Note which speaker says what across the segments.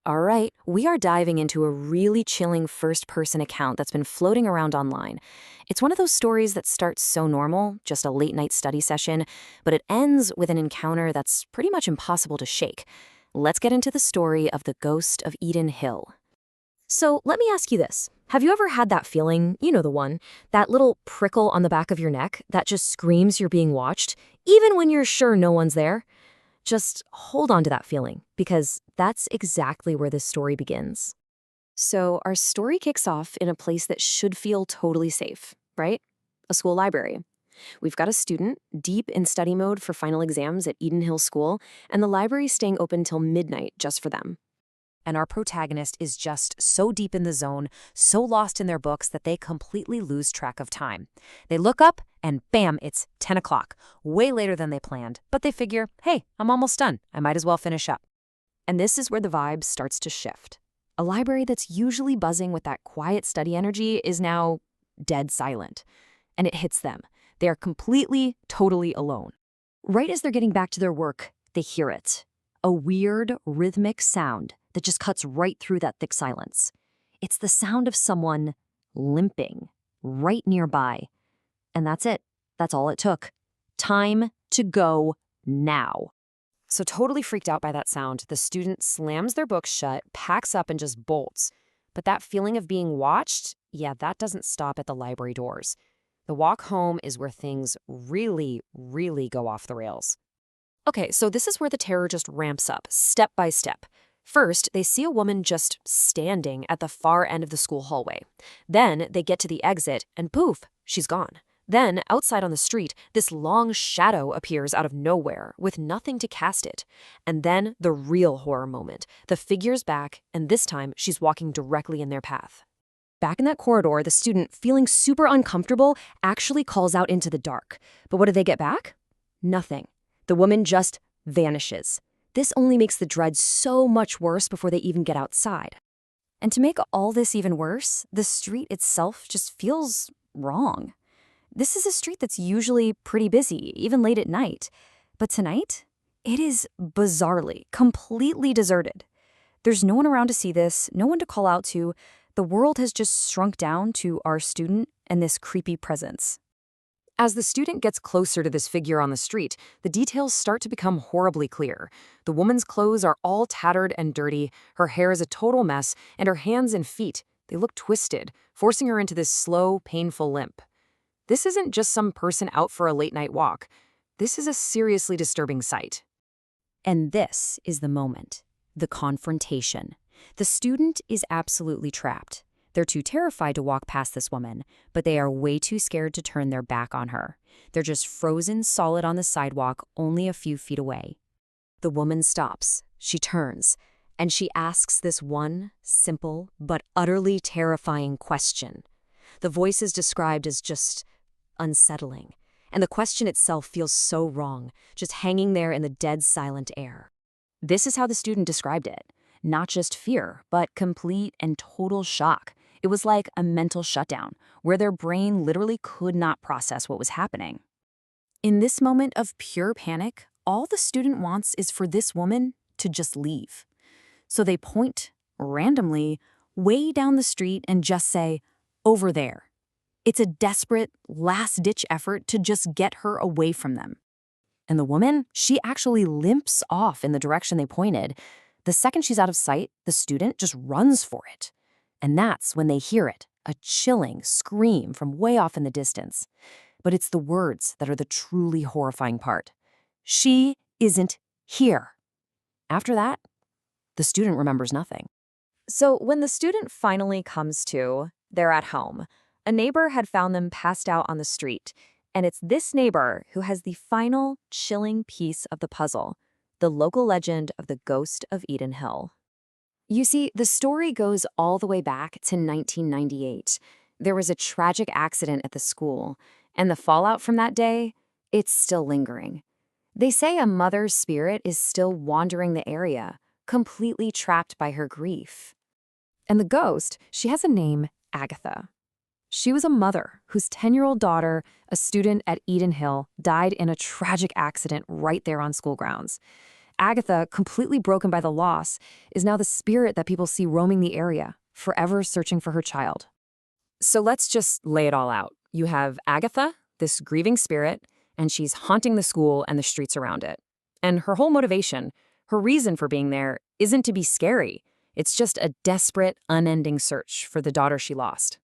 Speaker 1: All right, we are diving into a really chilling first person account that's been floating around online. It's one of those stories that starts so normal, just a late night study session, but it ends with an encounter that's pretty much impossible to shake. Let's get into the story of the ghost of Eden Hill. So let me ask you this. Have you ever had that feeling, you know the one, that little prickle on the back of your neck that just screams you're being watched, even when you're sure no one's there? Just hold on to that feeling, because that's exactly where this story begins. So, our story kicks off in a place that should feel totally safe, right? A school library. We've got a student deep in study mode for final exams at Eden Hill School, and the library's staying open till midnight just for them. And our protagonist is just so deep in the zone, so lost in their books that they completely lose track of time. They look up and bam, it's 10 o'clock, way later than they planned. But they figure, hey, I'm almost done. I might as well finish up. And this is where the vibe starts to shift. A library that's usually buzzing with that quiet study energy is now dead silent. And it hits them. They are completely, totally alone. Right as they're getting back to their work, they hear it. A weird, rhythmic sound that just cuts right through that thick silence. It's the sound of someone limping right nearby. And that's it. That's all it took. Time to go now. So totally freaked out by that sound, the student slams their books shut, packs up, and just bolts. But that feeling of being watched, yeah, that doesn't stop at the library doors. The walk home is where things really, really go off the rails. Okay, so this is where the terror just ramps up, step by step. First, they see a woman just standing at the far end of the school hallway. Then they get to the exit, and poof, she's gone. Then, outside on the street, this long shadow appears out of nowhere, with nothing to cast it. And then the real horror moment. The figure's back, and this time she's walking directly in their path. Back in that corridor, the student, feeling super uncomfortable, actually calls out into the dark. But what do they get back? Nothing. The woman just vanishes. This only makes the dread so much worse before they even get outside. And to make all this even worse, the street itself just feels wrong. This is a street that's usually pretty busy, even late at night. But tonight, it is bizarrely, completely deserted. There's no one around to see this, no one to call out to. The world has just shrunk down to our student and this creepy presence. As the student gets closer to this figure on the street, the details start to become horribly clear. The woman's clothes are all tattered and dirty, her hair is a total mess, and her hands and feet, they look twisted, forcing her into this slow, painful limp. This isn't just some person out for a late-night walk. This is a seriously disturbing sight. And this is the moment, the confrontation. The student is absolutely trapped. They're too terrified to walk past this woman, but they are way too scared to turn their back on her. They're just frozen solid on the sidewalk only a few feet away. The woman stops, she turns, and she asks this one simple but utterly terrifying question. The voice is described as just unsettling, and the question itself feels so wrong, just hanging there in the dead silent air. This is how the student described it. Not just fear, but complete and total shock. It was like a mental shutdown, where their brain literally could not process what was happening. In this moment of pure panic, all the student wants is for this woman to just leave. So they point, randomly, way down the street and just say, "Over there." It's a desperate, last-ditch effort to just get her away from them. And the woman, she actually limps off in the direction they pointed. The second she's out of sight, the student just runs for it. And that's when they hear it, a chilling scream from way off in the distance. But it's the words that are the truly horrifying part. She isn't here. After that, the student remembers nothing. So when the student finally comes to, they're at home. A neighbor had found them passed out on the street, and it's this neighbor who has the final, chilling piece of the puzzle, the local legend of the ghost of Eden Hill. You see, the story goes all the way back to 1998. There was a tragic accident at the school, and the fallout from that day, it's still lingering. They say a mother's spirit is still wandering the area, completely trapped by her grief. And the ghost, she has a name, Agatha. She was a mother whose 10-year-old daughter, a student at Eden Hill, died in a tragic accident right there on school grounds. Agatha, completely broken by the loss, is now the spirit that people see roaming the area, forever searching for her child. So let's just lay it all out. You have Agatha, this grieving spirit, and she's haunting the school and the streets around it. And her whole motivation, her reason for being there, isn't to be scary. It's just a desperate, unending search for the daughter she lost.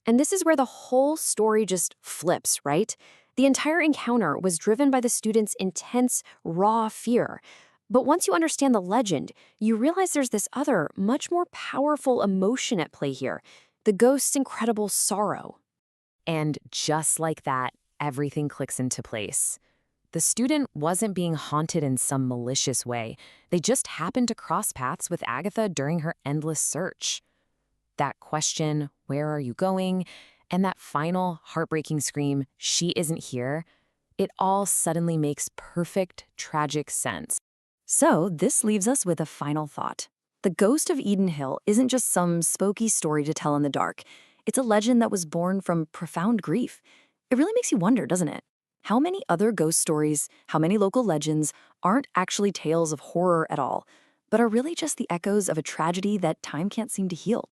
Speaker 1: And this is where the whole story just flips, right? The entire encounter was driven by the students' intense, raw fear. But once you understand the legend, you realize there's this other, much more powerful emotion at play here, the ghost's incredible sorrow. And just like that, everything clicks into place. The student wasn't being haunted in some malicious way. They just happened to cross paths with Agatha during her endless search. That question, where are you going? And that final heartbreaking scream, she isn't here, it all suddenly makes perfect, tragic sense. So this leaves us with a final thought. The ghost of Eden Hill isn't just some spooky story to tell in the dark. It's a legend that was born from profound grief. It really makes you wonder, doesn't it? How many other ghost stories, how many local legends aren't actually tales of horror at all, but are really just the echoes of a tragedy that time can't seem to heal?